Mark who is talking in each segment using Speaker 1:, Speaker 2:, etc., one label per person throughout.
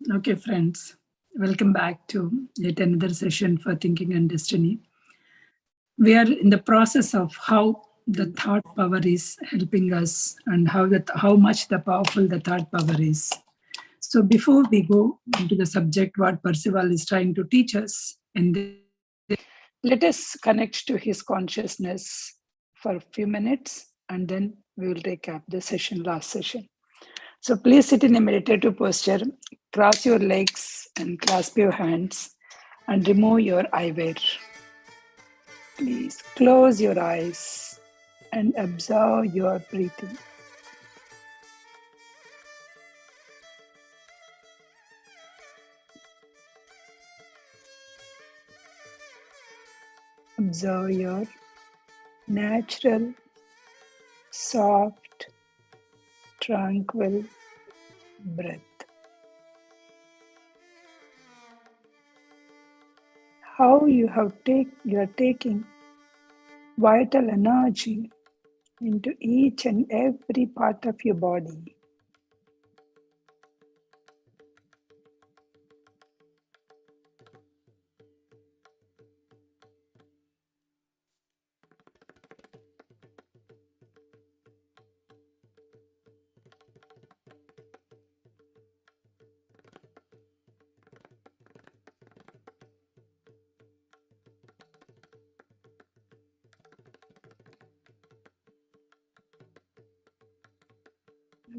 Speaker 1: Okay, friends, welcome back to yet another session for Thinking and Destiny. We are in the process of how the thought power is helping us and how much the powerful the thought power is. So before we go into the subject, what Percival is trying to teach us, and let us connect to his consciousness for a few minutes, and then we will recap the last session. So please sit in a meditative posture, cross your legs and clasp your hands and remove your eyewear. Please close your eyes and observe your breathing. Observe your natural, soft, tranquil breath. How you are taking vital energy into each and every part of your body.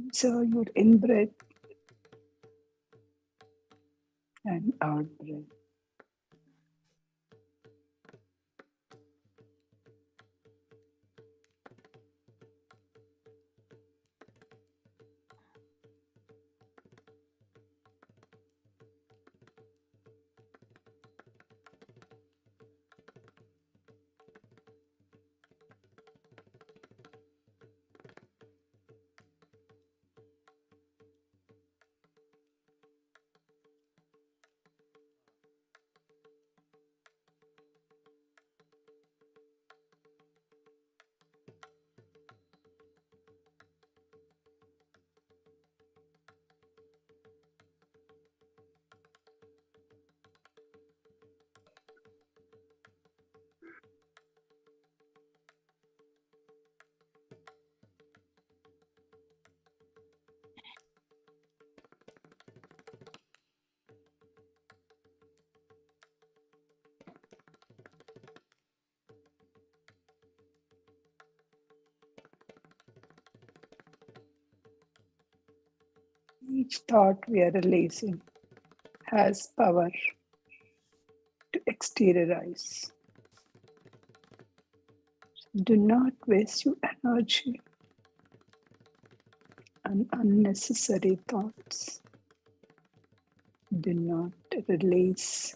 Speaker 1: Observe your in-breath and out-breath. Each thought we are releasing has power to exteriorize. Do not waste your energy on unnecessary thoughts. Do not release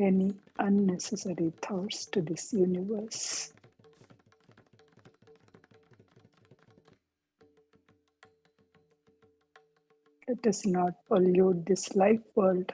Speaker 1: any unnecessary thoughts to this universe. Let us not pollute this life world.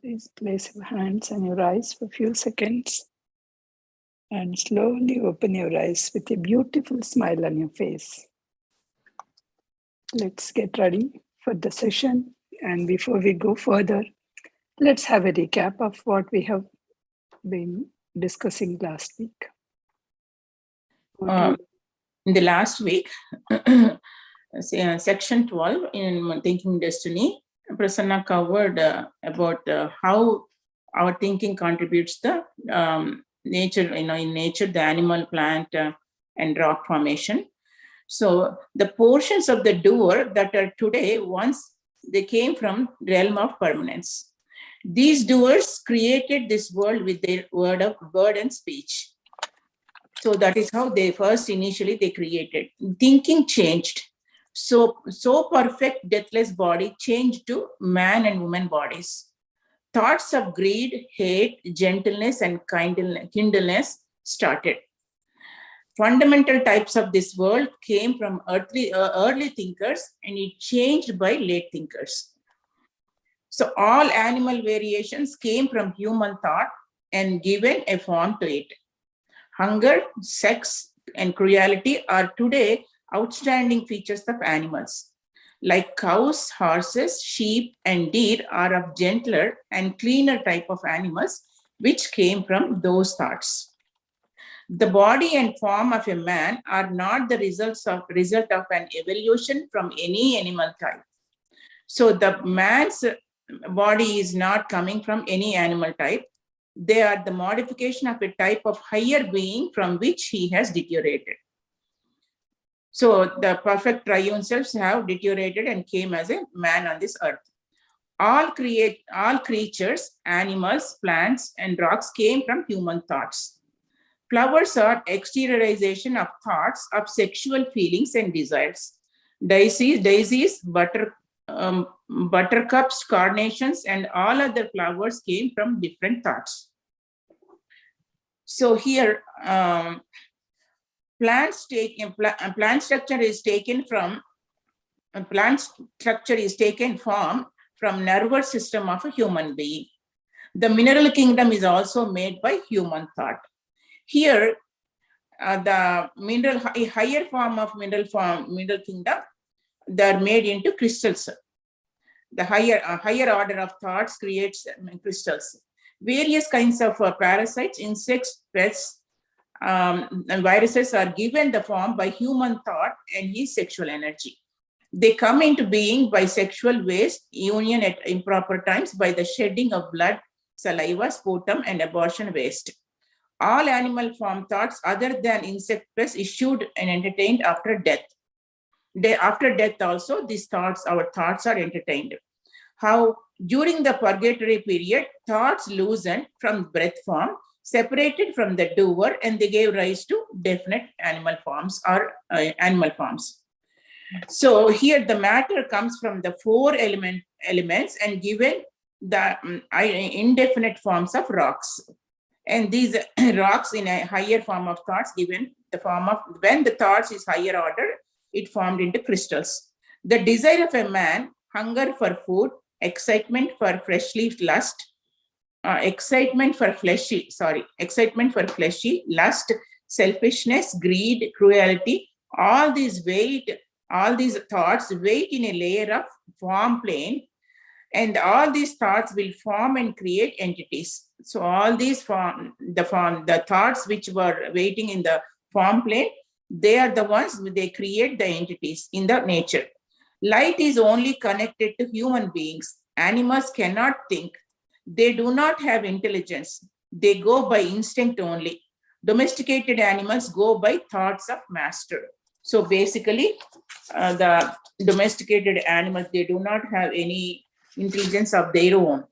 Speaker 1: Please place your hands on your eyes for a few seconds and slowly open your eyes with a beautiful smile on your face. Let's get ready for the session. And before we go further, let's have a recap of what we have been discussing last week.
Speaker 2: In the last week, section 12 in Thinking Destiny, Prasanna covered about how our thinking contributes the nature, in nature, the animal, plant, and rock formation. So the portions of the doer that are today, once they came from realm of permanence. These doers created this world with their word and speech. So that is how they first initially they created. Thinking changed. So perfect deathless body changed to man and woman bodies. Thoughts of greed, hate, gentleness, and kindness started. Fundamental types of this world came from early thinkers, and it changed by late thinkers. So all animal variations came from human thought and given a form to it. Hunger, sex, and cruelty are today outstanding features of animals. Like cows, horses, sheep, and deer are of gentler and cleaner type of animals, which came from those thoughts. The body and form of a man are not the result of an evolution from any animal type. So the man's body is not coming from any animal type. They are the modification of a type of higher being from which he has deteriorated. So the perfect triune selves have deteriorated and came as a man on this earth. All creatures, animals, plants, and rocks came from human thoughts. Flowers are exteriorization of thoughts of sexual feelings and desires. Daisies, buttercups, carnations, and all other flowers came from different thoughts. So here, plant structure is taken form from nervous system of a human being. The mineral kingdom is also made by human thought. Here, the higher form of mineral kingdom, they are made into crystals. The higher order of thoughts creates crystals. Various kinds of parasites, insects, pests, and viruses are given the form by human thought and his sexual energy. They come into being by sexual waste, union at improper times, by the shedding of blood, saliva, sputum, and abortion waste. All animal form thoughts other than insect pests issued and entertained after death. After death also, our thoughts are entertained. How during the purgatory period, thoughts loosened from breath form, separated from the doer, and they gave rise to definite animal forms or animal forms. So here the matter comes from the four elements and given the indefinite forms of rocks. And these rocks in a higher form of thoughts given the form of, when the thoughts is higher order, it formed into crystals. The desire of a man, hunger for food, excitement for fleshly lust, selfishness, greed, cruelty, all these thoughts wait in a layer of form plane, and all these thoughts will form and create entities. So all these the thoughts which were waiting in the form plane, they are the ones they create the entities in the nature. Light is only connected to human beings. Animals cannot think. They do not have intelligence. They go by instinct only. Domesticated animals go by thoughts of master. So basically, the domesticated animals, they do not have any intelligence of their own.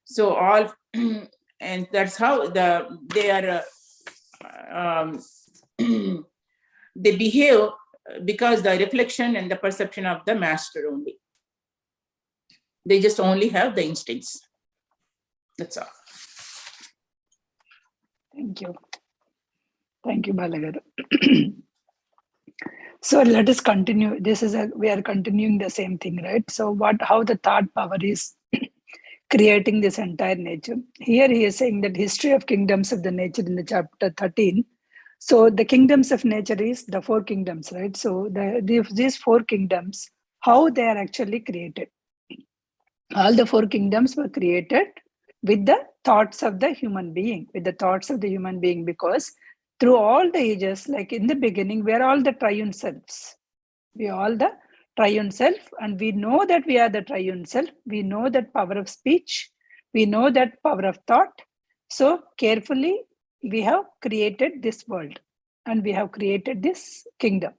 Speaker 2: So all, and that's how they are, they behave because the reflection and the perception of the master only. They just only have the instincts. That's all.
Speaker 1: Thank you. Thank you, Balagaru. So let us continue. We are continuing the same thing, right? So how the thought power is creating this entire nature. Here he is saying that history of kingdoms of the nature in the chapter 13. So the kingdoms of nature is the four kingdoms, right? So these four kingdoms, how they are actually created. All the four kingdoms were created with the thoughts of the human being, because through all the ages, like in the beginning, we are all the triune selves. We are all the triune self, and we know that we are the triune self. We know that power of speech. We know that power of thought. So carefully, we have created this world and we have created this kingdom.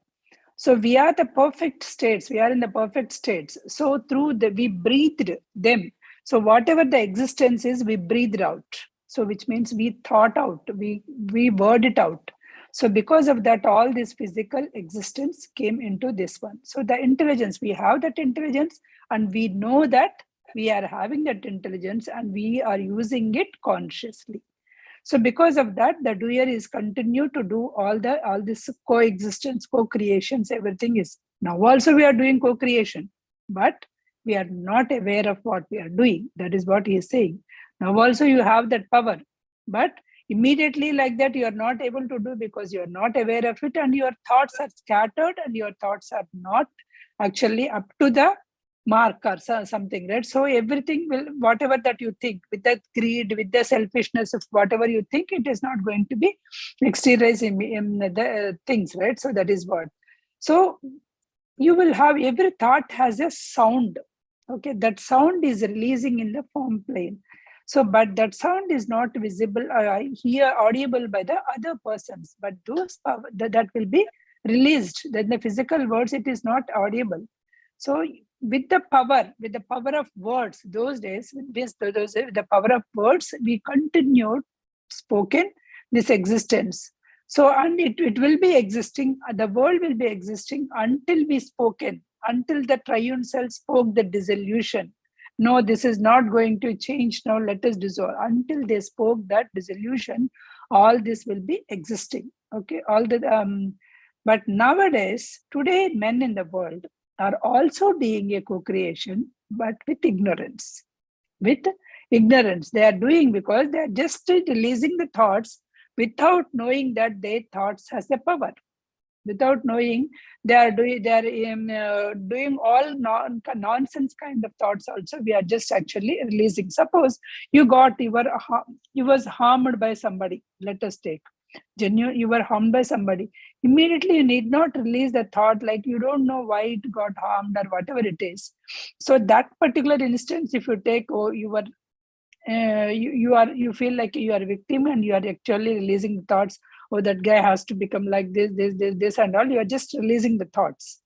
Speaker 1: So we are the perfect states. We are in the perfect states. So through we breathed them. So whatever the existence is, we breathed out. So which means we thought out, we word it out. So because of that, all this physical existence came into this one. So the intelligence, we have that intelligence, and we know that we are having that intelligence and we are using it consciously. So because of that, the doer is continue to do all this coexistence, co-creations, everything is. Now also we are doing co-creation, but we are not aware of what we are doing. That is what he is saying. Now also you have that power, but immediately like that you are not able to do because you are not aware of it, and your thoughts are scattered and your thoughts are not actually up to the mark or something, right? So everything will, whatever that you think, with that greed, with the selfishness of whatever you think, it is not going to be exteriorized in the things, right? So that is what. So you will have, every thought has a sound. Okay, that sound is releasing in the form plane. So, but that sound is not visible, here audible by the other persons, but those power, that will be released. Then the physical words, it is not audible. So with the power of words, those days, with the power of words, we continued spoken this existence. So, and it will be existing, the world will be existing until we spoken, until the triune self spoke the dissolution. No, this is not going to change. Now let us dissolve. Until they spoke that dissolution, all this will be existing. Okay, all the but nowadays, today, men in the world are also doing a co-creation, but with ignorance. With ignorance, they are doing because they are just releasing the thoughts without knowing that their thoughts has the power. Without knowing, they are doing all nonsense kind of thoughts. Also, we are just actually releasing. Suppose you was harmed by somebody. Let us take genuine. You were harmed by somebody. Immediately, you need not release the thought like you don't know why it got harmed or whatever it is. So that particular instance, if you take, you were. You feel like you are a victim and you are actually releasing the thoughts, oh, that guy has to become like this and all. You are just releasing the thoughts.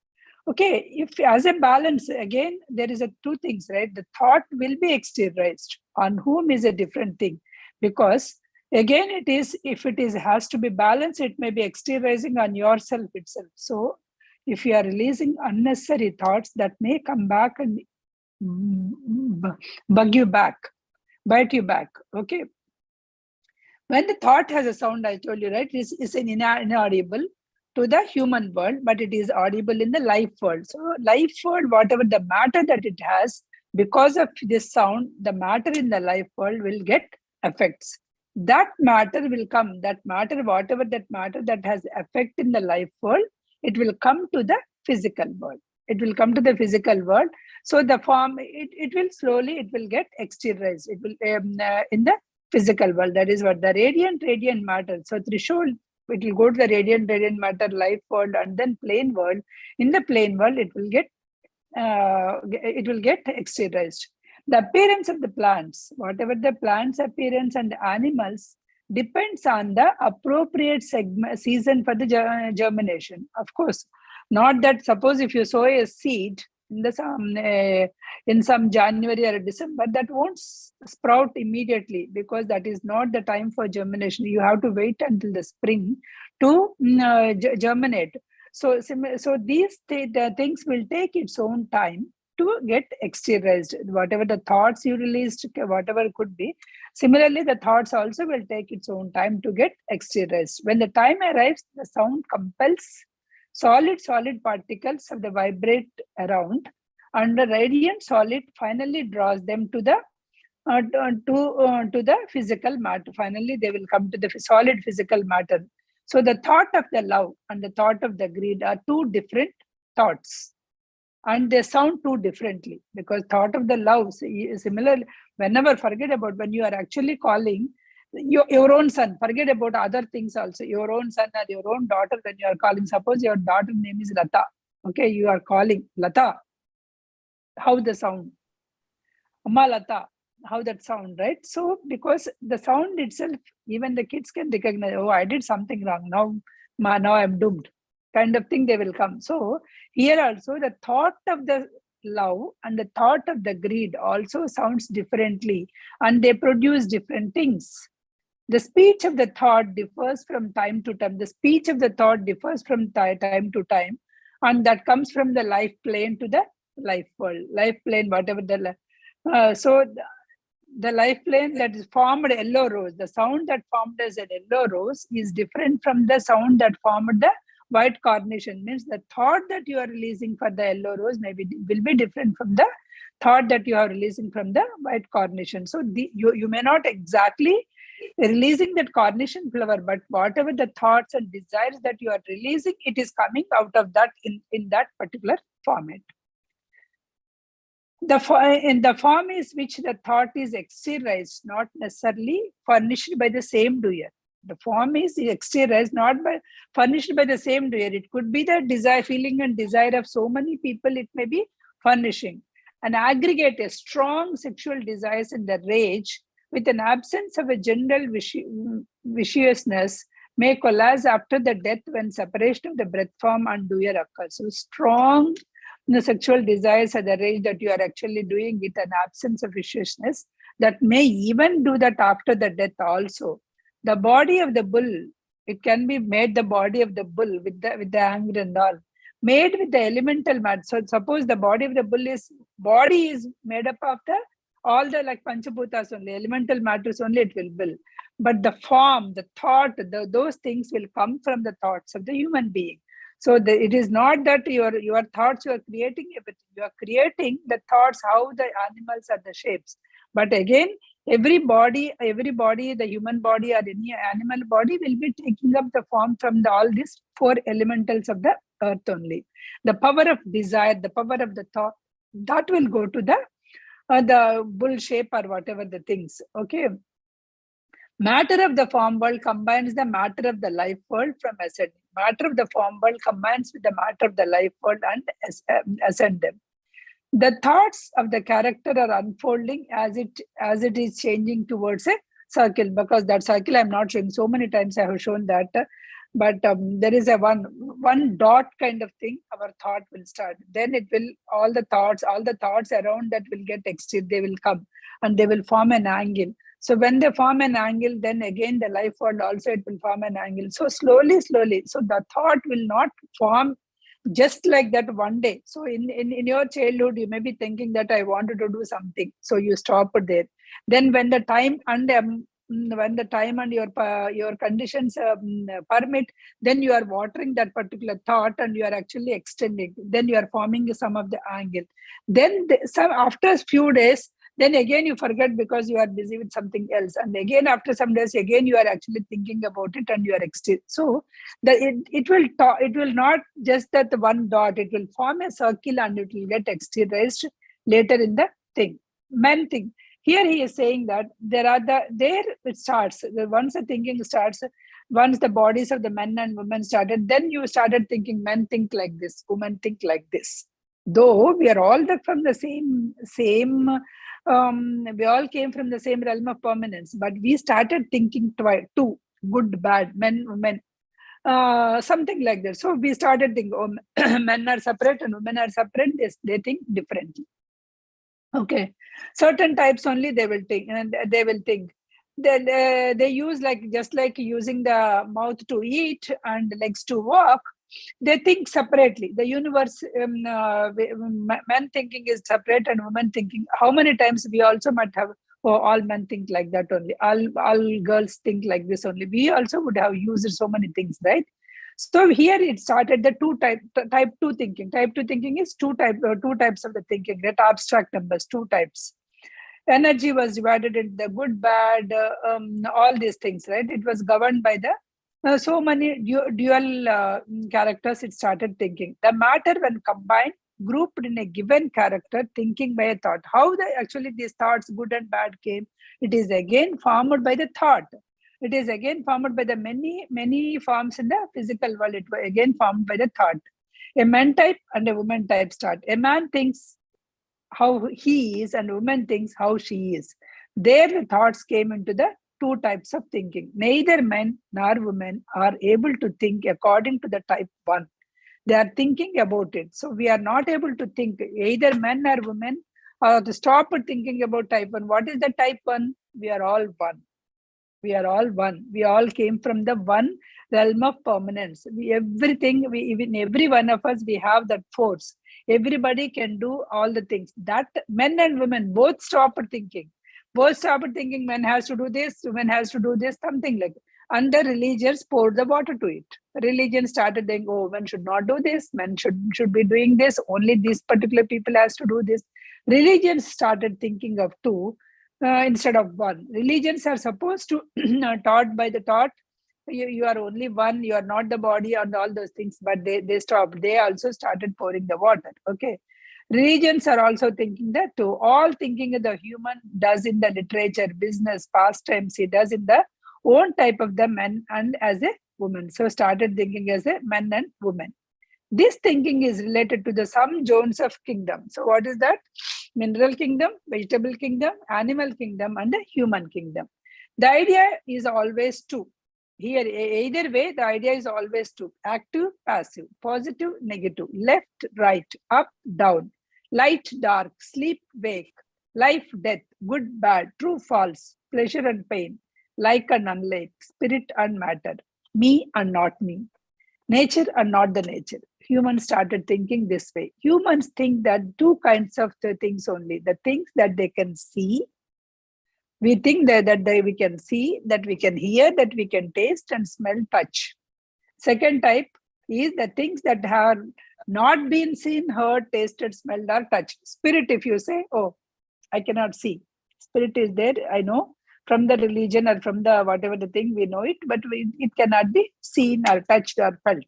Speaker 1: Okay, if as a balance, again, there is two things, right? The thought will be exteriorized. On whom is a different thing, because again, it is, if it is has to be balanced, it may be exteriorizing on yourself itself. So if you are releasing unnecessary thoughts, that may come back and bite you back. Okay, when the thought has a sound, I told you, right, is an inaudible to the human world, but it is audible in the life world. So life world, whatever the matter that it has, because of this sound, the matter in the life world will get effects. That matter will come, that matter, whatever that matter that has effect in the life world, it will come to the physical world. It will come to the physical world. So the form, it will slowly, it will get exteriorized. It will in the physical world. That is what the radiant matter. So threshold, it will go to the radiant matter, life world, and then plane world. In the plane world, it will get exteriorized. The appearance of the plants, whatever the plants appearance and the animals, depends on the appropriate season for the germination. Of course, not that suppose if you sow a seed in some January or December, that won't sprout immediately, because that is not the time for germination. You have to wait until the spring to germinate. So these the things will take its own time to get exteriorized. Whatever the thoughts you released, whatever it could be, similarly the thoughts also will take its own time to get exteriorized. When the time arrives, the sound compels solid particles of the vibrate around, and the radiant solid finally draws them to the physical matter. Finally, they will come to the solid physical matter. So the thought of the love and the thought of the greed are two different thoughts, and they sound too differently, because thought of the love, similar, whenever, forget about when you are actually calling your own son, forget about other things also, your own son or your own daughter, when you are calling, suppose your daughter name is Lata, Okay, you are calling Lata. How the sound? Amma Lata. How that sound, right? So because the sound itself, even the kids can recognize, oh, I did something wrong. Now I'm doomed. Kind of thing they will come. So here also the thought of the love and the thought of the greed also sounds differently, and they produce different things. The speech of the thought differs from time to time. The speech of the thought differs from time to time, and that comes from the life plane to the life world. Life plane, whatever the life plane that is formed yellow rose, the sound that formed as a yellow rose is different from the sound that formed the white carnation. Means the thought that you are releasing for the yellow rose will be different from the thought that you are releasing from the white carnation. So you may not exactly releasing that carnation flower, but whatever the thoughts and desires that you are releasing, it is coming out of that in that particular format. In the form is which the thought is exteriorized, not necessarily furnished by the same doer. The form is exteriorized, not furnished by the same doer. It could be the desire, feeling and desire of so many people. It may be furnishing. An aggregate, a strong sexual desires and the rage with an absence of a general viciousness may collapse after the death when separation of the breath form and doer occurs. So strong the sexual desires are the rage that you are actually doing with an absence of viciousness that may even do that after the death also. The body of the bull, it can be made the body of the bull with the anger and all, made with the elemental matter. So suppose the body of the bull is made up of all the like Panchabhutas only, elemental matters only it will build. But the form, the thought, those things will come from the thoughts of the human being. So it is not that your thoughts you are creating everything. You are creating the thoughts, how the animals are the shapes. But again, every body, the human body or any animal body will be taking up the form from all these four elementals of the earth only. The power of desire, the power of the thought, that will go to the bull shape or whatever the things. Okay. Matter of the form world combines the matter of the life world from ascending. Matter of the form world combines with the matter of the life world and ascend them. The thoughts of the character are unfolding as it is changing towards a circle, because that circle I'm not showing. So many times I have shown that, but there is a one dot kind of thing. Our thought will start. Then it will all the thoughts around that will get extended. They will come and they will form an angle. So when they form an angle, then again the life world also it will form an angle. So slowly. So the thought will not form just like that one day. So in your childhood, you may be thinking that I wanted to do something. So you stop it there. Then when the time and your conditions permit, then you are watering that particular thought and you are actually extending. Then you are forming some of the angle. Then after a few days, then again you forget because you are busy with something else, and again after some days again you are actually thinking about it and you are extending. So it will not just that one dot, it will form a circle and it will get exteriorized later in the thing. Men thing. Here he is saying that there it starts. Once the thinking starts, once the bodies of the men and women started, then you started thinking men think like this, women think like this. Though we are all from the same we all came from the same realm of permanence, but we started thinking two, good, bad, men, women, something like that. So we started thinking, oh, men are separate and women are separate. They think differently. Okay, certain types only they will think, and they will think. They use just like using the mouth to eat and legs to walk. They think separately. The universe, men thinking is separate and women thinking. How many times we also might have, oh, all men think like that only. All girls think like this only. We also would have used so many things, right? So here it started the type two thinking. Type two thinking is two types of the thinking, right? Abstract numbers, two types. Energy was divided into the good, bad, all these things, right? It was governed by the so many dual characters. It started thinking. The matter, when combined, grouped in a given character, thinking by a thought. How actually these thoughts, good and bad, came? It is again formed by the thought. It is again formed by the many forms in the physical world. It was again formed by the thought. A man type and a woman type start. A man thinks how he is and a woman thinks how she is. There the thoughts came into the two types of thinking. Neither men nor women are able to think according to the type 1. They are thinking about it. So we are not able to think, either men or women, to stop thinking about type 1. What is the type 1? We are all one. We are all one. We all came from the one realm of permanence. Even every one of us, we have that force. Everybody can do all the things. That men and women both stop thinking. Both stop thinking, man has to do this, woman has to do this, something like that. And the religions poured the water to it. Religion started saying, oh, men should not do this, men should be doing this, only these particular people has to do this. Religions started thinking of two instead of one. Religions are supposed to taught by the thought, you are only one, you are not the body and all those things, but they stopped. They also started pouring the water. Okay. Religions are also thinking that too. All thinking the human does in the literature, business, pastimes, he does in the own type of the men and as a woman. So started thinking as a men and women. This thinking is related to the some zones of kingdom. So what is that? Mineral kingdom, vegetable kingdom, animal kingdom, and the human kingdom. The idea is always two. Here, either way, the idea is always two. Active, passive, positive, negative, left, right, up, down, light, dark, sleep, wake, life, death, good, bad, true, false, pleasure and pain, like and unlike, spirit and matter, me and not me, nature and not the nature. Humans started thinking this way. Humans think that two kinds of the things only. The things that they can see. We think that we can see, that we can hear, that we can taste and smell, touch. Second type is the things that have not been seen, heard, tasted, smelled, or touched. Spirit, if you say, oh, I cannot see. Spirit is there, I know. From the religion or from the whatever the thing, we know it, but it cannot be seen or touched or felt.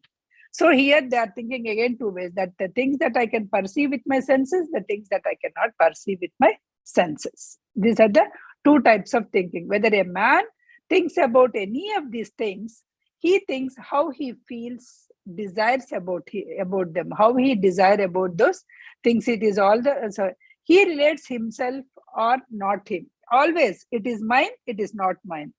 Speaker 1: So here they are thinking again two ways, that the things that I can perceive with my senses, the things that I cannot perceive with my senses. These are the two types of thinking. Whether a man thinks about any of these things, he thinks how he feels, desires about them, how he desire about those things. It is all he relates himself or not him. Always, it is mine, it is not mine.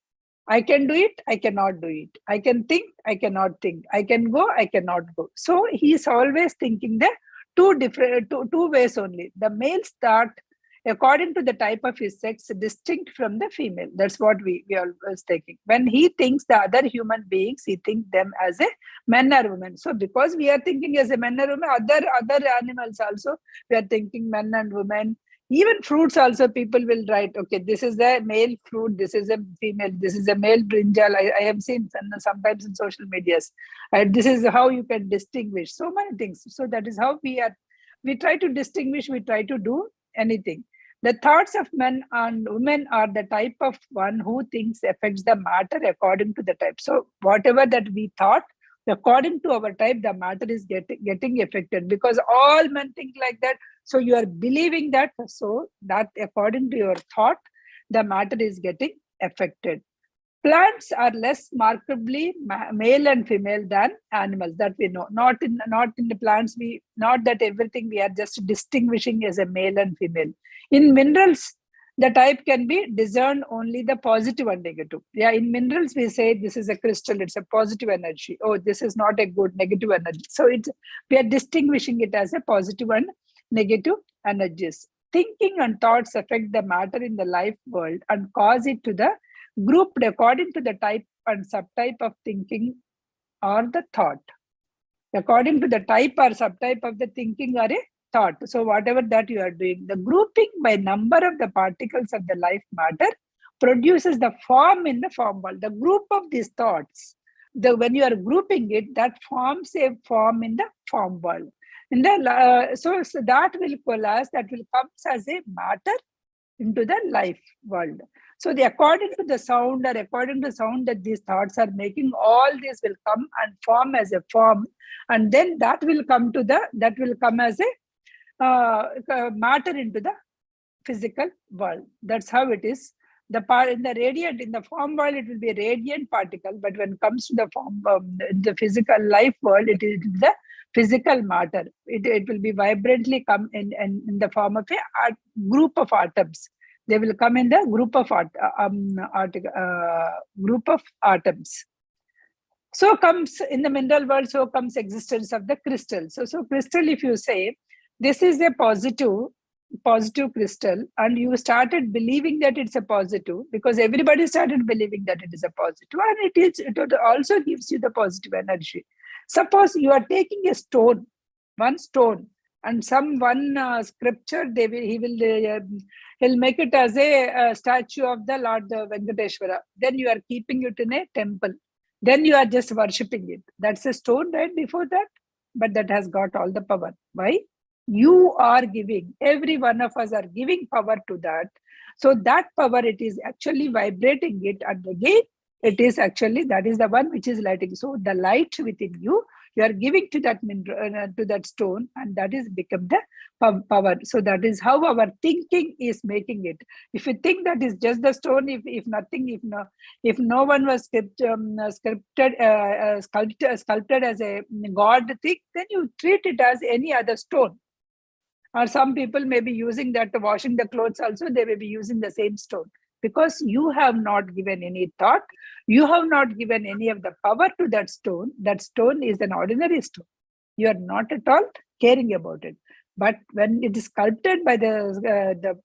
Speaker 1: I can do it, I cannot do it. I can think, I cannot think. I can go, I cannot go. So he is always thinking the two ways only. The males start according to the type of his sex, distinct from the female. That's what we always thinking. When he thinks the other human beings, he thinks them as a man or woman. So because we are thinking as a man or woman, other animals also, we are thinking men and women. Even fruits also, people will write, okay, this is a male fruit, this is a female, this is a male brinjal. I have seen sometimes in social medias. This is how you can distinguish so many things. So that is how we try to distinguish, we try to do anything. The thoughts of men and women are the type of one who thinks affects the matter according to the type. So whatever that we thought, according to our type, the matter is getting affected, because all men think like that. So you are believing that, so that according to your thought, the matter is getting affected. Plants are less markedly male and female than animals, that we know. Not in the plants, not that everything we are just distinguishing as a male and female. In minerals, the type can be discerned only the positive and negative. Yeah, in minerals, we say this is a crystal, it's a positive energy. Oh, this is not a good negative energy. So we are distinguishing it as a positive and negative energies. Thinking and thoughts affect the matter in the life world and cause it to the grouped according to the type and subtype of thinking or the thought. According to the type or subtype of the thinking or a thought. So whatever that you are doing, the grouping by number of the particles of the life matter produces the form in the form world. The group of these thoughts, when you are grouping it, that forms a form in the form world. So that will coalesce, that will come as a matter into the life world. So according to the sound, or according to the sound that these thoughts are making, all this will come and form as a form, and then that will come as a matter into the physical world. That's how it is The part in the radiant, in the form world, it will be a radiant particle, but when it comes to the form, the physical life world, it is the physical matter. It will be vibrantly come in the form of a group of atoms. They will come in the group of group of atoms. So comes in the mineral world, so comes existence of the crystal. So crystal, if you say this is a positive crystal, and you started believing that it's a positive, because everybody started believing that it is a positive, and it also gives you the positive energy. Suppose you are taking a stone, one stone, and one scripture, he'll make it as a statue of the Lord Venkateshwara. Then you are keeping it in a temple. Then you are just worshipping it. That's a stone right before that, but that has got all the power. Why? You are giving, every one of us are giving power to that. So that power, it is actually vibrating it, and again, it is actually, that is the one which is lighting. So the light within you, you are giving to that to that stone, and that is become the power. So that is how our thinking is making it. If you think that is just the stone, if no one was sculpted as a god thing, then you treat it as any other stone. Or some people may be using that to washing the clothes also, they may be using the same stone. Because you have not given any thought, you have not given any of the power to that stone. That stone is an ordinary stone. You are not at all caring about it. But when it is sculpted by the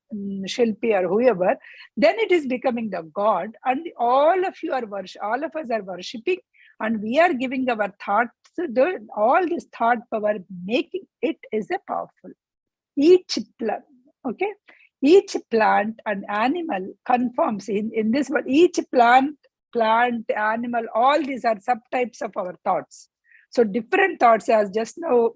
Speaker 1: Shilpi or whoever, then it is becoming the god, and all of us are worshipping, and we are giving our thoughts. All this thought power, making it is a powerful. Each plant and animal conforms in this one. Each plant, animal, all these are subtypes of our thoughts. So different thoughts, as just now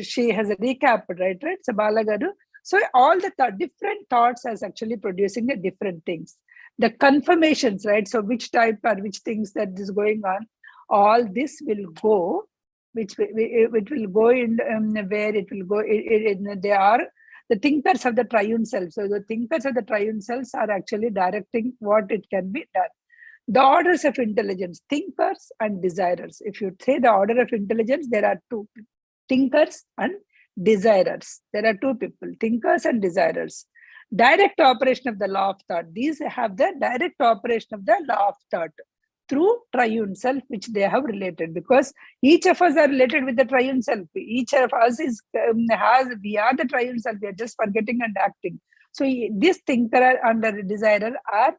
Speaker 1: she has a recap, right? So Balagaru. So all the different thoughts is actually producing the different things. The confirmations, right? So which type or which things that is going on, all this will go, which will go in where it will go. They are the thinkers of the triune self. So the thinkers of the triune selves are actually directing what it can be done. The orders of intelligence, thinkers and desirers. If you say the order of intelligence, there are two, thinkers and desirers. There are two people, thinkers and desirers. Direct operation of the law of thought. These have the direct operation of the law of thought through triune self, which they have related, because each of us are related with the triune self. Each of us we are the triune self. We are just forgetting and acting. So this thinker and the desirer are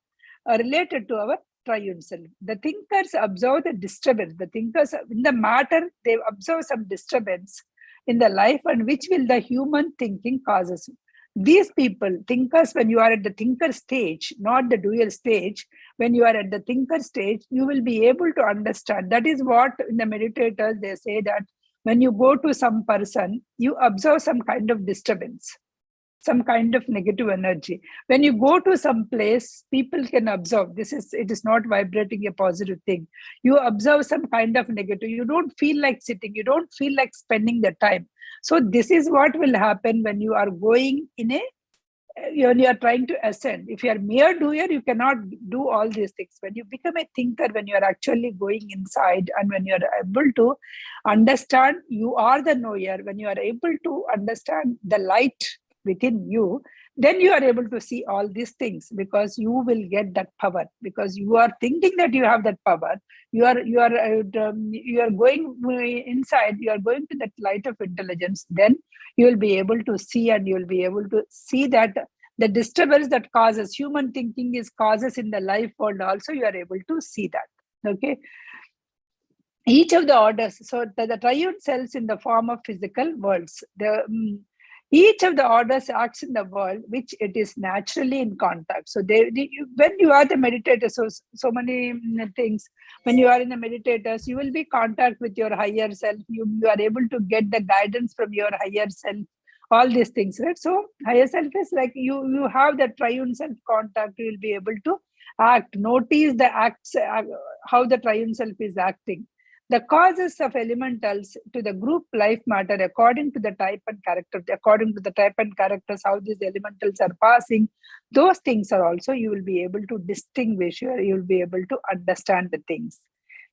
Speaker 1: related to our triune self. The thinkers observe the disturbance. The thinkers in the matter, they observe some disturbance in the life, and which will the human thinking causes. These people, thinkers, when you are at the thinker stage, not the dual stage, when you are at the thinker stage, you will be able to understand. That is what in the meditators, they say that when you go to some person, you observe some kind of disturbance, some kind of negative energy. When you go to some place, people can observe it is not vibrating a positive thing. You observe some kind of negative. You don't feel like sitting. You don't feel like spending the time. So this is what will happen when you are going when you are trying to ascend. If you are mere doer, you cannot do all these things. When you become a thinker, when you are actually going inside, and when you are able to understand, you are the knower. When you are able to understand the light within you, then you are able to see all these things, because you will get that power, because you are thinking that you have that power. You are going inside, you are going to that light of intelligence. Then you will be able to see, and you will be able to see that the disturbance that causes human thinking is causes in the life world also, you are able to see that. Okay, each of the orders, so the triune selves in the form of physical worlds, each of the orders acts in the world which it is naturally in contact. So when you are the meditator, so many things, when you are in the meditators, you will be contact with your higher self. You are able to get the guidance from your higher self, all these things, right? So higher self is like you have the triune self contact. You will be able to act, notice the acts, how the triune self is acting. The causes of elementals to the group life matter according to the type and character, according to the type and characters, how these elementals are passing. Those things are also, you will be able to distinguish, you will be able to understand the things.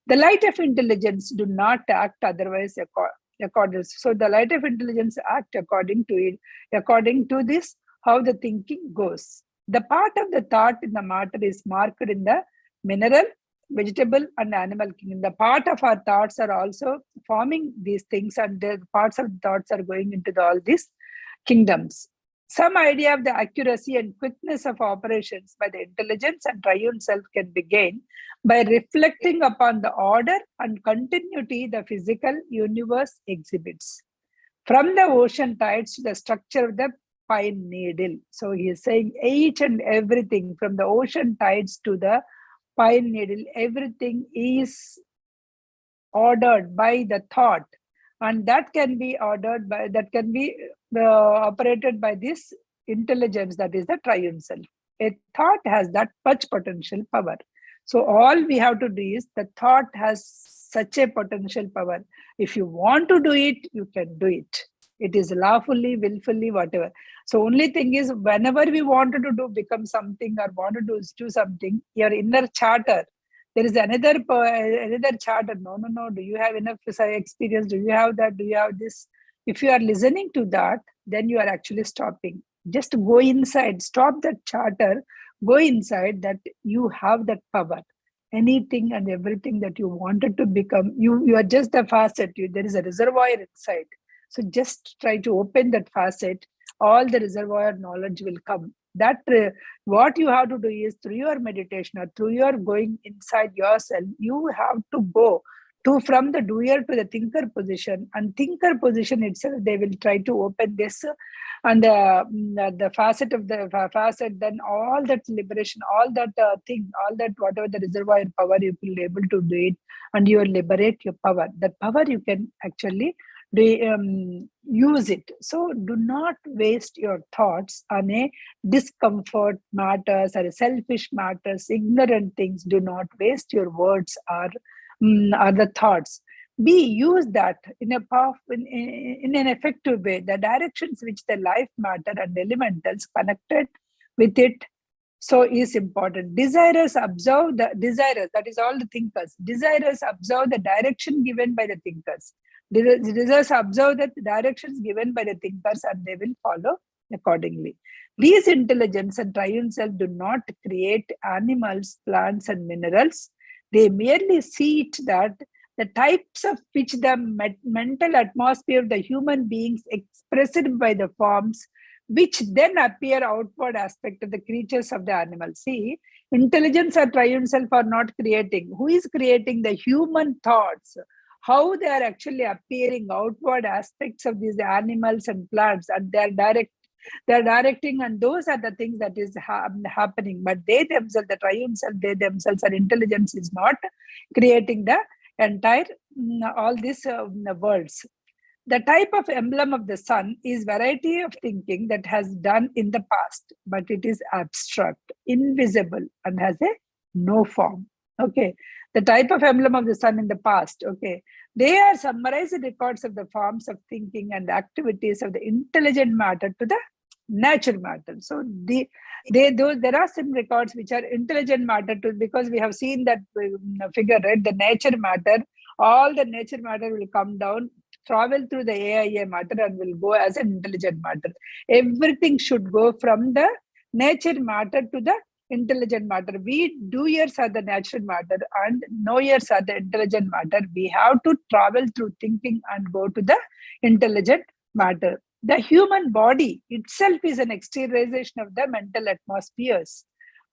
Speaker 1: The light of intelligence do not act otherwise according. So the light of intelligence act according to it, according to this, how the thinking goes. The part of the thought in the matter is marked in the mineral, vegetable and animal kingdom. The part of our thoughts are also forming these things, and the parts of the thoughts are going into all these kingdoms. Some idea of the accuracy and quickness of operations by the intelligence and triune self can be gained by reflecting upon the order and continuity the physical universe exhibits. From the ocean tides to the structure of the pine needle. So he is saying each and everything from the ocean tides to the pine needle, everything is ordered by the thought, and that can be ordered by, that can be operated by this intelligence, that is the triune self. A thought has that much potential power. So all we have to do is, the thought has such a potential power. If you want to do it, you can do it. It is lawfully, willfully, whatever. So only thing is, whenever we wanted to do, become something or want to do something, your inner charter, there is another charter. No. Do you have enough experience? Do you have that? Do you have this? If you are listening to that, then you are actually stopping. Just go inside, stop that charter, go inside, that you have that power. Anything and everything that you wanted to become, you are just the facet. There is a reservoir inside. So just try to open that facet, all the reservoir knowledge will come. That what you have to do is, through your meditation or through your going inside yourself, you have to go to from the doer to the thinker position, and thinker position itself, they will try to open this and the facet of the facet, then all that liberation, all that thing, all that whatever the reservoir power, you will be able to do it, and you will liberate your power. That power you can actually use it. So do not waste your thoughts on a discomfort matters or selfish matters, ignorant things. Do not waste your words or the thoughts. Use that in a powerful, in an effective way. The directions which the life matter and elementals connected with it, so is important. Desirers observe the desirers, that is all the thinkers. Desirers observe the direction given by the thinkers. Desirers observe the directions given by the thinkers, and they will follow accordingly. These intelligence and triune self do not create animals, plants, and minerals. They merely see it that the types of which the mental atmosphere of the human beings expressed by the forms, which then appear outward aspect of the creatures of the animal. See, intelligence or triune self are not creating. Who is creating? The human thoughts. How they are actually appearing outward aspects of these animals and plants, and they are directing, and those are the things that is happening. But they themselves, the triune self, they themselves, or intelligence is not creating the entire all these worlds. The type of emblem of the sun is variety of thinking that has done in the past, but it is abstract, invisible, and has a no form. Okay. The type of emblem of the sun in the past. Okay. They are summarized records of the forms of thinking and activities of the intelligent matter to the natural matter. So there are some records which are intelligent matter to, because we have seen that figure, right? The nature matter, all the nature matter will come down, travel through the AIA matter, and will go as an intelligent matter. Everything should go from the nature matter to the intelligent matter. We doers are the natural matter and knowers are the intelligent matter. We have to travel through thinking and go to the intelligent matter. The human body itself is an exteriorization of the mental atmospheres,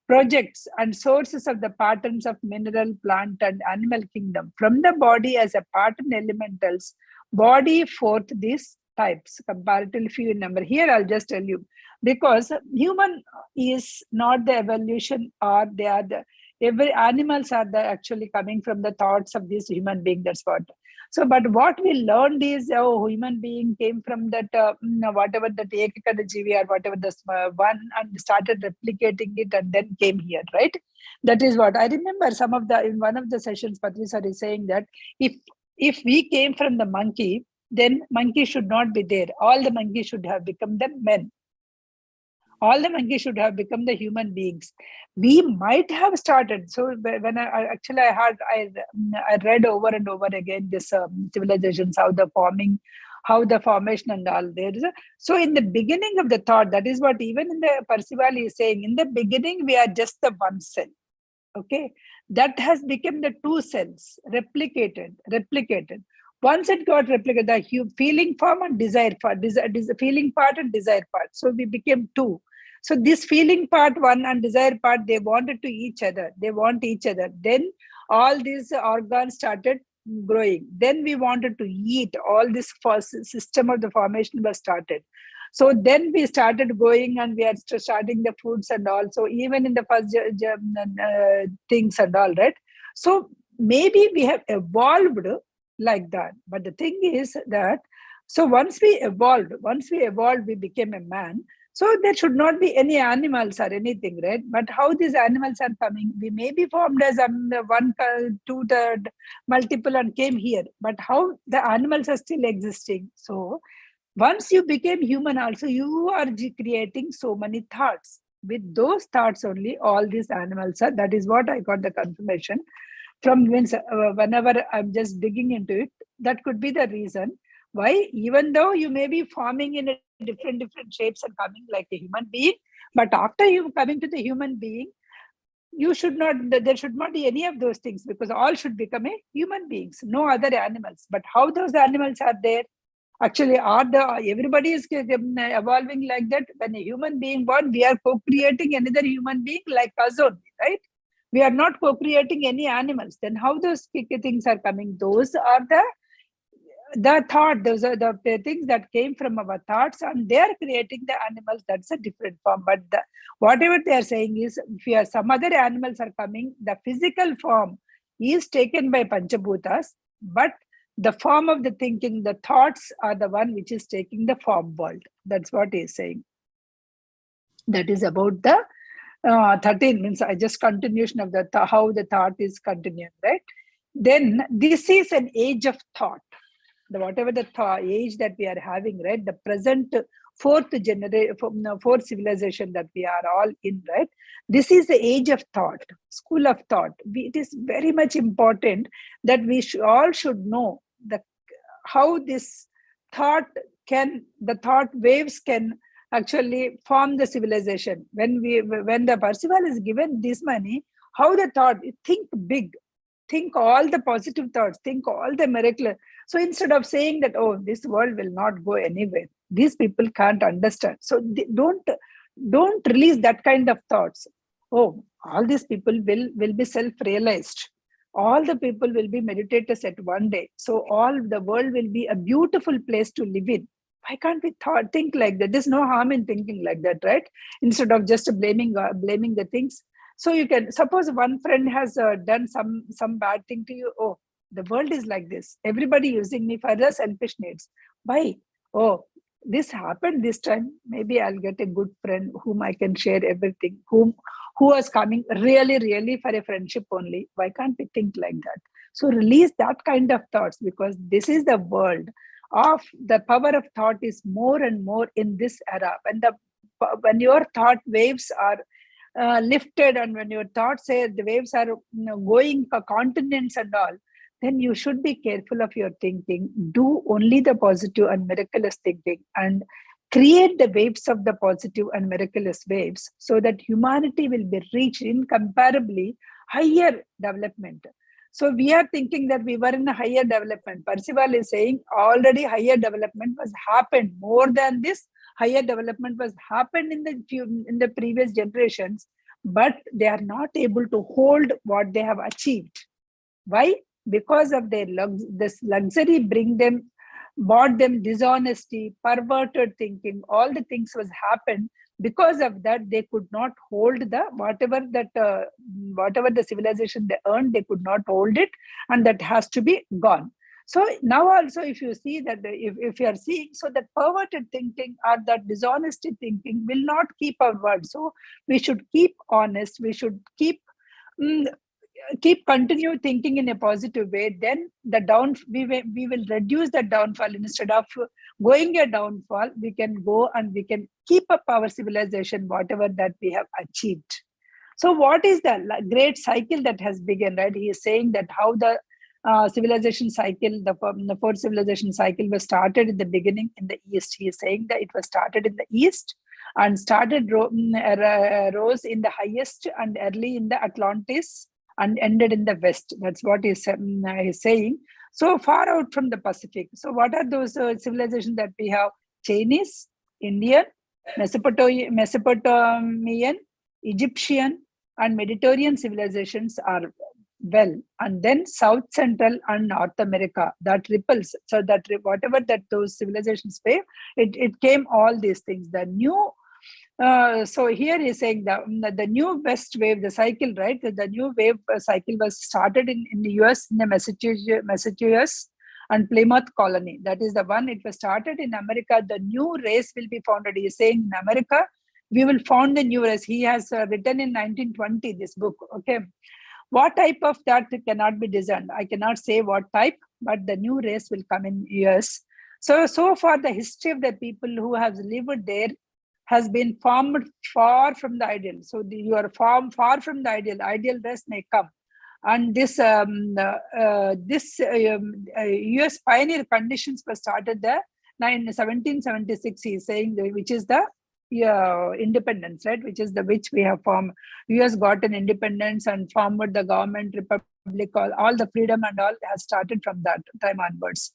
Speaker 1: projects, and sources of the patterns of mineral, plant, and animal kingdom. From the body as a pattern elementals, body forth these types, comparatively few in number. Here I'll just tell you, because human is not the evolution, or they are the, every animals are the actually coming from the thoughts of this human being. That's what. So, but what we learned is, oh, human being came from that, whatever that Ekakada Jivi or whatever this one, and started replicating it and then came here, right? That is what I remember. Some of the, in one of the sessions, Patri sir is saying that if we came from the monkey, then monkey should not be there. All the monkeys should have become the men. All the monkeys should have become the human beings. We might have started. So when I read over and over again this civilizations, how the formation and all there. So in the beginning of the thought, that is what even in the Percival is saying, in the beginning, we are just the one cell. Okay, that has become the two cells, replicated. Once it got replicated, the feeling form and desire part, feeling part and desire part. So we became two. So this feeling part one and desire part, they wanted to each other. They want each other. Then all these organs started growing. Then we wanted to eat. All this system of the formation was started. So then we started going and we are starting the foods and all. So even in the first things and all, right? So maybe we have evolved like that. But the thing is that, so once we evolved, we became a man. So there should not be any animals or anything, right? But how these animals are coming, we may be formed as one, two, third, multiple and came here. But how the animals are still existing? So once you became human also, you are creating so many thoughts. With those thoughts only, all these animals are, that is what I got the confirmation from whenever I'm just digging into it. That could be the reason why, even though you may be forming in a different shapes and coming like a human being, but after you coming to the human being, there should not be any of those things, because all should become a human beings, no other animals. But how those animals are there? Actually, everybody is evolving like that. When a human being born, we are co-creating another human being like us only, right? We are not co-creating any animals. Then how those things are coming? Those are the thought. Those are the things that came from our thoughts, and they are creating the animals. That's a different form. But whatever they are saying is, if some other animals are coming, the physical form is taken by Panchabhutas, but the form of the thinking, the thoughts are the one which is taking the form world. That's what he is saying. That is about the 13, means I just continuation of how the thought is continuing, right? Then this is an age of thought. Whatever the age that we are having, right? The present fourth civilization that we are all in, right? This is the age of thought, school of thought. It is very much important that we all should know how this the thought waves can actually form the civilization. When the Percival is given this money, how the thought, think big, think all the positive thoughts, think all the miracle. So instead of saying that, oh, this world will not go anywhere, these people can't understand. So don't release that kind of thoughts. Oh, all these people will be self-realized. All the people will be meditators at one day. So all the world will be a beautiful place to live in. Why can't we think like that? There's no harm in thinking like that, right? Instead of just blaming the things. So you can suppose one friend has done some bad thing to you. Oh, the world is like this. Everybody using me for their selfish needs. Why? Oh, this happened this time. Maybe I'll get a good friend whom I can share everything. Who was coming really for a friendship only. Why can't we think like that? So release that kind of thoughts, because this is the world of the power of thought is more and more in this era. When your thought waves are lifted, and when your thoughts say the waves are going for continents and all, then you should be careful of your thinking. Do only the positive and miraculous thinking, and create the waves of the positive and miraculous waves, so that humanity will be reached incomparably higher development. So we are thinking that we were in a higher development. Percival is saying already higher development was happened. More than this, higher development was happened in the previous generations, but they are not able to hold what they have achieved. Why? Because of this luxury brought them dishonesty, perverted thinking. All the things was happened. Because of that, they could not hold whatever the civilization they earned, they could not hold it, and that has to be gone. So now also, if you see that, if you are seeing, so that perverted thinking or that dishonesty thinking will not keep our word. So we should keep honest. We should mm, keep continue thinking in a positive way. Then we will reduce the downfall. Instead of going a downfall, we can go and we can keep up our civilization, whatever that we have achieved. So what is the great cycle that has begun, right? He is saying that how the civilization cycle, the fourth civilization cycle was started in the beginning in the East. He is saying that it was started in the East and rose in the highest and early in the Atlantis and ended in the West. That's what he's saying. So far out from the Pacific. So what are those civilizations that we have? Chinese, Indian, Mesopotamian, Egyptian, and Mediterranean civilizations are well, and then South Central and North America, that ripples. So that whatever that those civilizations wave, it came all these things. The new so here he's saying the new West wave, the cycle, right? The new wave cycle was started in the US, in the Massachusetts and Plymouth colony. That is the one. It was started in America. The new race will be founded. He is saying in America, we will found the new race. He has written in 1920 this book. Okay, what type of that cannot be discerned. I cannot say what type, but the new race will come in US. So far the history of the people who have lived there has been formed far from the ideal. So you are far from the ideal. Ideal race may come. And this US pioneer conditions were started there in 1776. He is saying, which is the independence, right? Which we have formed. US got an independence and formed the government, republic, all the freedom and all has started from that time onwards.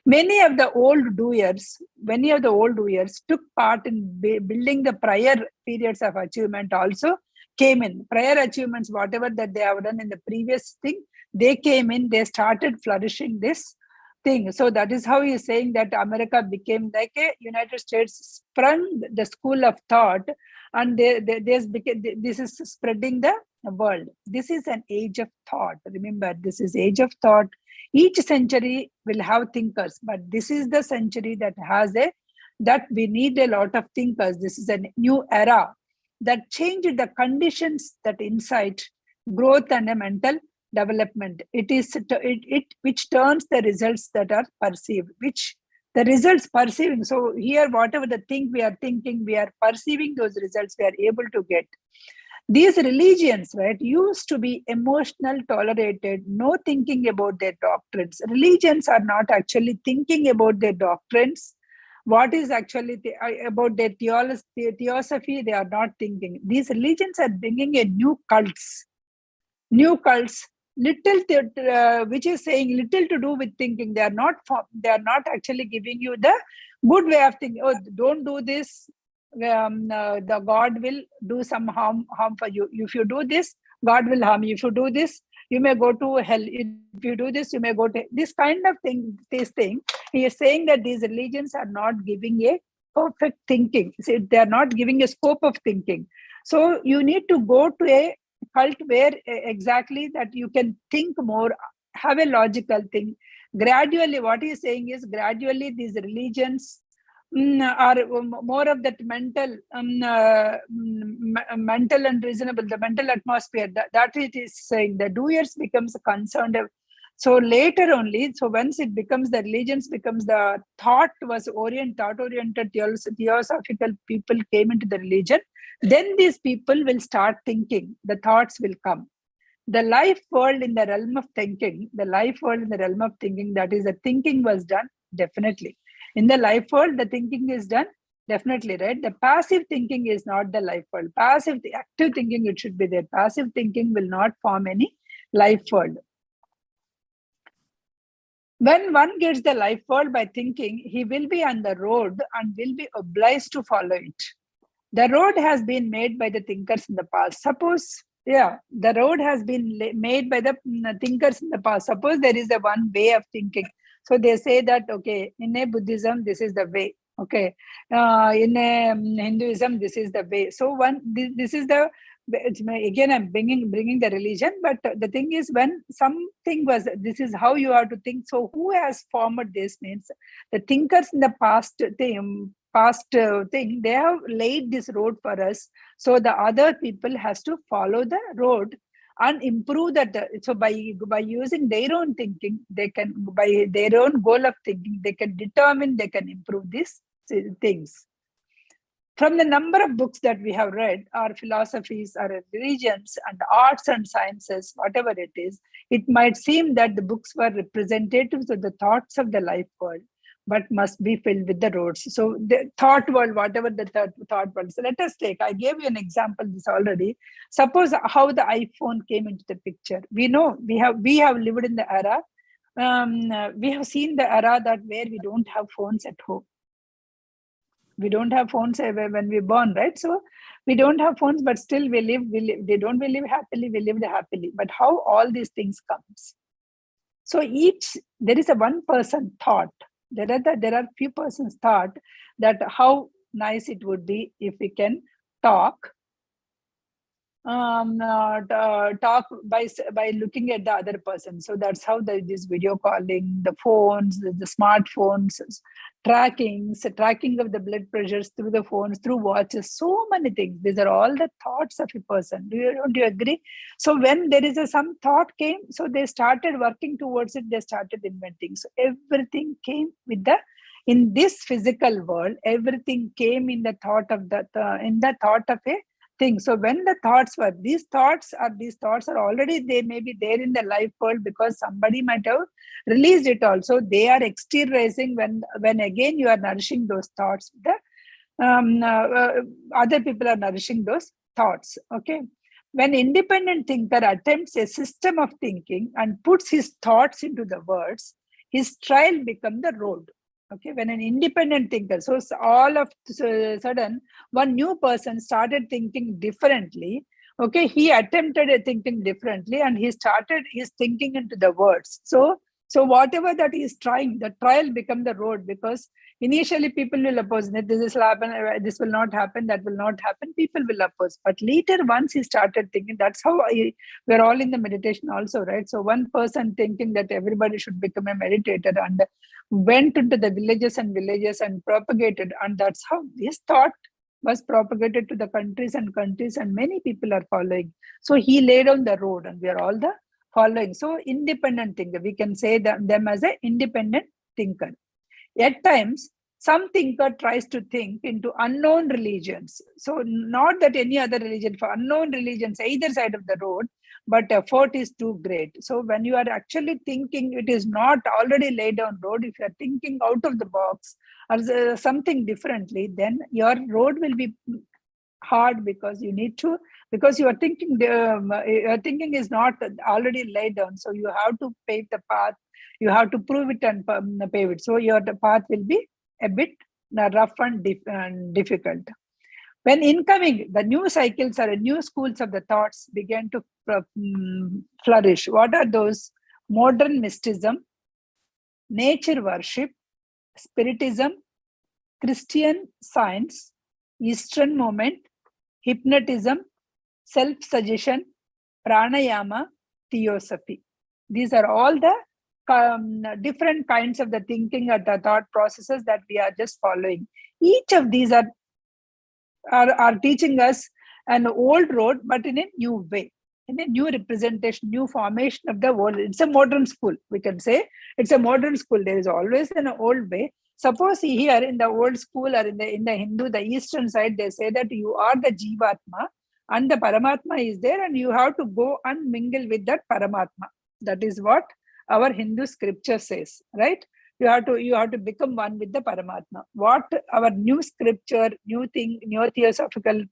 Speaker 1: Many of the old doers took part in building the prior periods of achievement also came in. Prior achievements, whatever that they have done in the previous thing, they came in, they started flourishing this thing. So that is how he is saying that America became like a United States sprung the school of thought, and this is spreading the world. This is an age of thought. Remember, this is age of thought. Each century will have thinkers, but this is the century that we need a lot of thinkers. This is a new era that changed the conditions, that insight, growth, and a mental development. It is which turns the results that are perceived, which the results perceiving. So here, whatever the thing we are thinking, we are perceiving those results, we are able to get. These religions, right, used to be emotional, tolerated, no thinking about their doctrines. Religions are not actually thinking about their doctrines. What is actually about their theosophy, they are not thinking. These religions are bringing a new cults, which is saying little to do with thinking. They are not actually giving you the good way of thinking. Oh, don't do this. The God will do some harm for you. If you do this, God will harm you. If you do this, you may go to hell. If you do this, you may go to this kind of thing. This thing, he is saying that these religions are not giving a perfect thinking. They are not giving a scope of thinking. So you need to go to a cult where exactly that you can think more, have a logical thing. Gradually, what he is saying is gradually these religions are more of that mental and reasonable, the mental atmosphere, that it is saying the doers becomes concerned. So later only, so once it becomes the religions becomes the thought-oriented theosophical people came into the religion, then these people will start thinking, the thoughts will come. The life world in the realm of thinking, that is the thinking was done, definitely. In the life world, the thinking is done, definitely, right? The passive thinking is not the life world. Active thinking, it should be there. Passive thinking will not form any life world. When one gets the life world by thinking, he will be on the road and will be obliged to follow it. The road has been made by the thinkers in the past. Suppose, the road has been made by the thinkers in the past. Suppose there is a one way of thinking. So they say that, okay, in a Buddhism, this is the way. Okay, in a Hinduism, this is the way. So this is the again, I'm bringing the religion, but the thing is, when something was, this is how you have to think. So who has formed this? Means the thinkers in the past thing, they have laid this road for us. So the other people has to follow the road and improve that. So by using their own thinking, they can, by their own goal of thinking, they can determine, they can improve these things. From the number of books that we have read, our philosophies, our religions, and arts and sciences, whatever it is, it might seem that the books were representatives of the thoughts of the life world, but must be filled with the roads. So the thought world, whatever the thought world. So let us take, I gave you an example this already. Suppose how the iPhone came into the picture. We know we have lived in the era. We have seen the era that where we don't have phones at home. We don't have phones when we're born, right? So we don't have phones, but still we live happily, we lived happily. But how all these things comes? So there is a one person thought. There are few persons thought that how nice it would be if we can talk by looking at the other person. So that's how this video calling, the phones, the smartphones, tracking of the blood pressures through the phones, through watches, so many things. These are all the thoughts of a person. Don't you agree? So when there is some thought came, so they started working towards it, they started inventing. So everything came with in this physical world, everything came in the thought of a thing. So when the thoughts were, these thoughts are already, they may be there in the life world because somebody might have released it also. They are exteriorizing when again you are nourishing those thoughts. Other people are nourishing those thoughts. Okay. When independent thinker attempts a system of thinking and puts his thoughts into the words, his trial becomes the road. Okay, when an independent thinker, so all of a sudden, one new person started thinking differently. Okay, he attempted a thinking differently, and he started his thinking into the words. So whatever that he is trying, the trial become the road, because initially people will oppose it. This will happen, this will not happen, that will not happen. People will oppose. But later, once he started thinking, that's how we're all in the meditation also, right? So one person thinking that everybody should become a meditator and went into the villages and propagated, and that's how his thought was propagated to the countries, and many people are following. So he laid down the road, and we are all the following. So independent thinker, we can say them as an independent thinker. At times, some thinker tries to think into unknown religions. So not that any other religion, for unknown religions, either side of the road, but effort is too great. So when you are actually thinking, it is not already laid down road. If you are thinking out of the box or something differently, then your road will be hard, because you need to, because your thinking is not already laid down. So you have to pave the path, you have to prove it and pave it. So the path will be a bit rough and difficult. When incoming, the new cycles or new schools of the thoughts began to flourish. What are those? Modern mysticism, nature worship, spiritism, Christian Science, Eastern movement, hypnotism, self-suggestion, pranayama, theosophy. These are all the different kinds of the thinking or the thought processes that we are just following. Each of these are teaching us an old road, but in a new way, in a new representation, new formation of the world. It's a modern school, we can say. It's a modern school. There is always an old way. Suppose here in the old school or in the Hindu, the eastern side, they say that you are the Jivatma and the Paramatma is there, and you have to go and mingle with that Paramatma. That is what our Hindu scripture says, right? You have to become one with the Paramatma. What our new scripture, new theosophical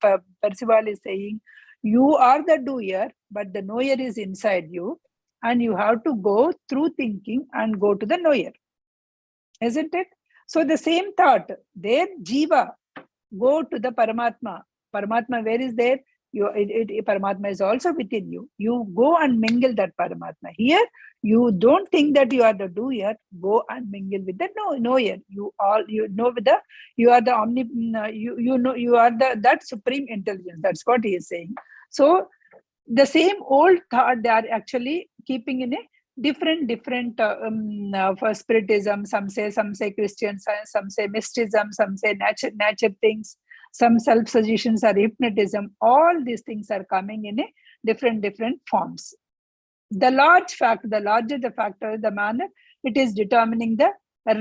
Speaker 1: Percival is saying, you are the doer, but the knower is inside you, and you have to go through thinking and go to the knower. Isn't it? So the same thought, there Jiva, go to the Paramatma. Paramatma, where is there? Paramatma is also within you. You go and mingle that Paramatma. Here, you don't think that you are the doer. Go and mingle with the knower. You are the omni. You know you are that supreme intelligence. That's what he is saying.
Speaker 3: So the same old thought they are actually keeping in a different for spiritism. Some say Christian Science, some say mysticism, some say nature things, some self-suggestions or hypnotism. All these things are coming in a different forms. The larger the factor, the manner it is determining the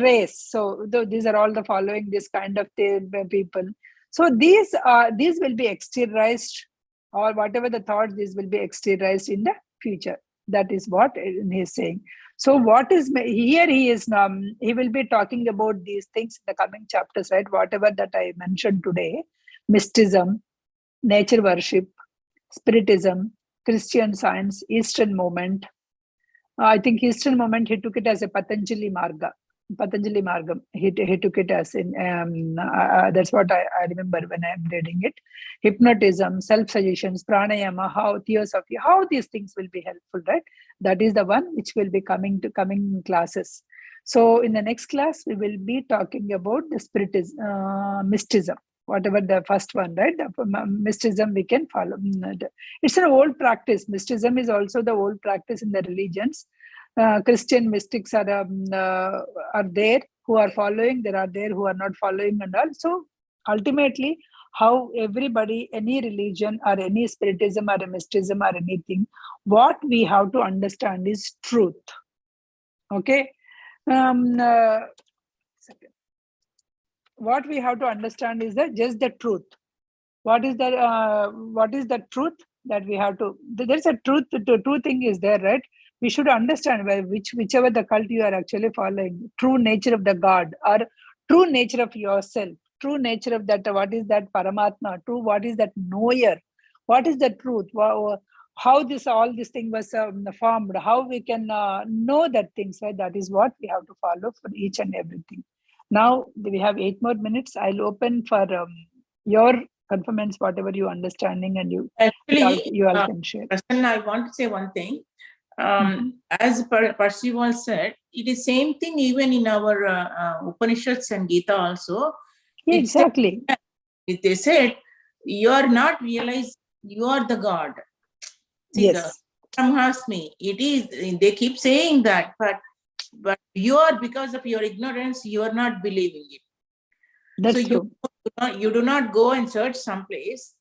Speaker 3: race. So these are all the following this kind of people. So these will be exteriorized, or whatever the thoughts, these will be exteriorized in the future. That is what he is saying. So what is here, he will be talking about these things in the coming chapters, right? Whatever that I mentioned today: mysticism, nature worship, spiritism, Christian Science, Eastern movement. I think Eastern movement, he took it as a Patanjali Margam. He took it as in, that's what I remember when I'm reading it. Hypnotism, self-suggestions, pranayama, how theosophy, how these things will be helpful, right? That is the one which will be coming classes. So in the next class, we will be talking about the spiritism, mysticism, whatever the first one, right? The mysticism we can follow. It's an old practice. Mysticism is also the old practice in the religions. Christian mystics are there who are following. There are there who are not following, and also ultimately how everybody, any religion or any spiritism or a mysticism or anything, what we have to understand is truth. Okay. What we have to understand is that just the truth. What is the truth that we have to? There's a truth. The true thing is there, right? We should understand whichever the cult you are actually following, true nature of the God, or true nature of yourself, true nature of that. What is that Paramatma? True. What is that knower? What is the truth? How all this thing was formed? How we can know that things, right? That is what we have to follow for each and everything. Now we have 8 more minutes. I'll open for your confirmance, whatever you understanding, and you all can share.
Speaker 2: Prasanna, I want to say one thing. As Percival said, it is same thing even in our Upanishads and Gita also.
Speaker 3: Yeah, exactly.
Speaker 2: They said, you are not realized, you are the God. See,
Speaker 3: yes.
Speaker 2: Brahmasmi, it is, they keep saying that, but you are, because of your ignorance, you are not believing it.
Speaker 3: That's
Speaker 2: so
Speaker 3: true.
Speaker 2: You do not go and search someplace.